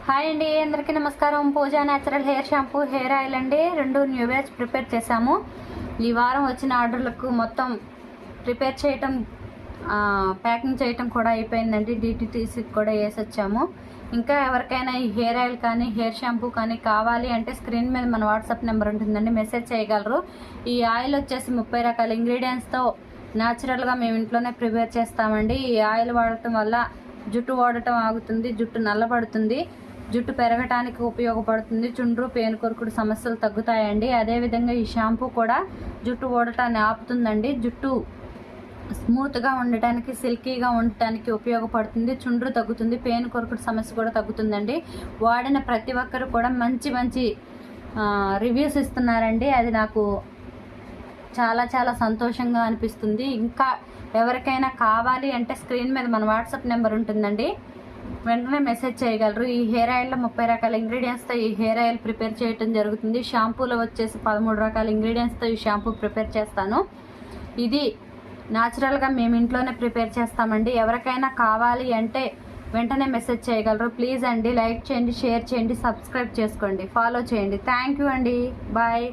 Hi అండి, అందరికీ నమస్కారం. Pooja natural hair shampoo, hair oil అండి, రెండు న్యూ బ్యాచ్ ప్రిపేర్ చేశాము. ఈ వారం వచ్చిన ఆర్డర్లకు మొత్తం ప్రిపేర్ చేయటం, ప్యాకింగ్ చేయటం కూడా అయిపోయిందండి. DTTCకి కూడా వేసి వచ్చాము. ఇంకా ఎవరికైనా ఈ హెయిర్ ఆయిల్ కానీ హెయిర్ షాంపూ కానీ కావాలి అంటే స్క్రీన్ మీద మన వాట్సాప్ నెంబర్ ఉంటుందండి, మెసేజ్ చేయగలరు. ఈ ఆయిల్ వచ్చేసి 30 రకాల ఇంగ్రీడియంట్స్తో న్యాచురల్గా మేము ఇంట్లోనే ప్రిపేర్ చేస్తామండి. ఈ ఆయిల్ వాడటం వల్ల జుట్టు వాడటం ఆగుతుంది, జుట్టు నల్లబడుతుంది, జుట్టు పెరగటానికి ఉపయోగపడుతుంది, చుండ్రు పేను కొరుకుడు సమస్యలు తగ్గుతాయండి. అదేవిధంగా ఈ షాంపూ కూడా జుట్టు ఊడటాన్ని ఆపుతుందండి. జుట్టు స్మూత్గా ఉండటానికి, సిల్కీగా ఉండటానికి ఉపయోగపడుతుంది, చుండ్రు తగ్గుతుంది, పేను కొరుకుడు సమస్య కూడా తగ్గుతుందండి. వాడిన ప్రతి ఒక్కరు కూడా మంచి మంచి రివ్యూస్ ఇస్తున్నారండి. అది నాకు చాలా చాలా సంతోషంగా అనిపిస్తుంది. ఇంకా ఎవరికైనా కావాలి అంటే స్క్రీన్ మీద మన వాట్సాప్ నెంబర్ ఉంటుందండి, వెంటనే మెసేజ్ చేయగలరు. ఈ హెయిర్ ఆయిల్లో 30 రకాల ఇంగ్రీడియంట్స్తో ఈ హెయిర్ ఆయిల్ ప్రిపేర్ చేయడం జరుగుతుంది. షాంపూలో వచ్చేసి 13 రకాల ఇంగ్రీడియంట్స్తో ఈ షాంపూ ప్రిపేర్ చేస్తాను. ఇది న్యాచురల్గా మేము ఇంట్లోనే ప్రిపేర్ చేస్తామండి. ఎవరికైనా కావాలి అంటే వెంటనే మెసేజ్ చేయగలరు. ప్లీజ్ అండి, లైక్ చేయండి, షేర్ చేయండి, సబ్స్క్రైబ్ చేసుకోండి, ఫాలో చేయండి. థ్యాంక్ యూ అండి, బాయ్.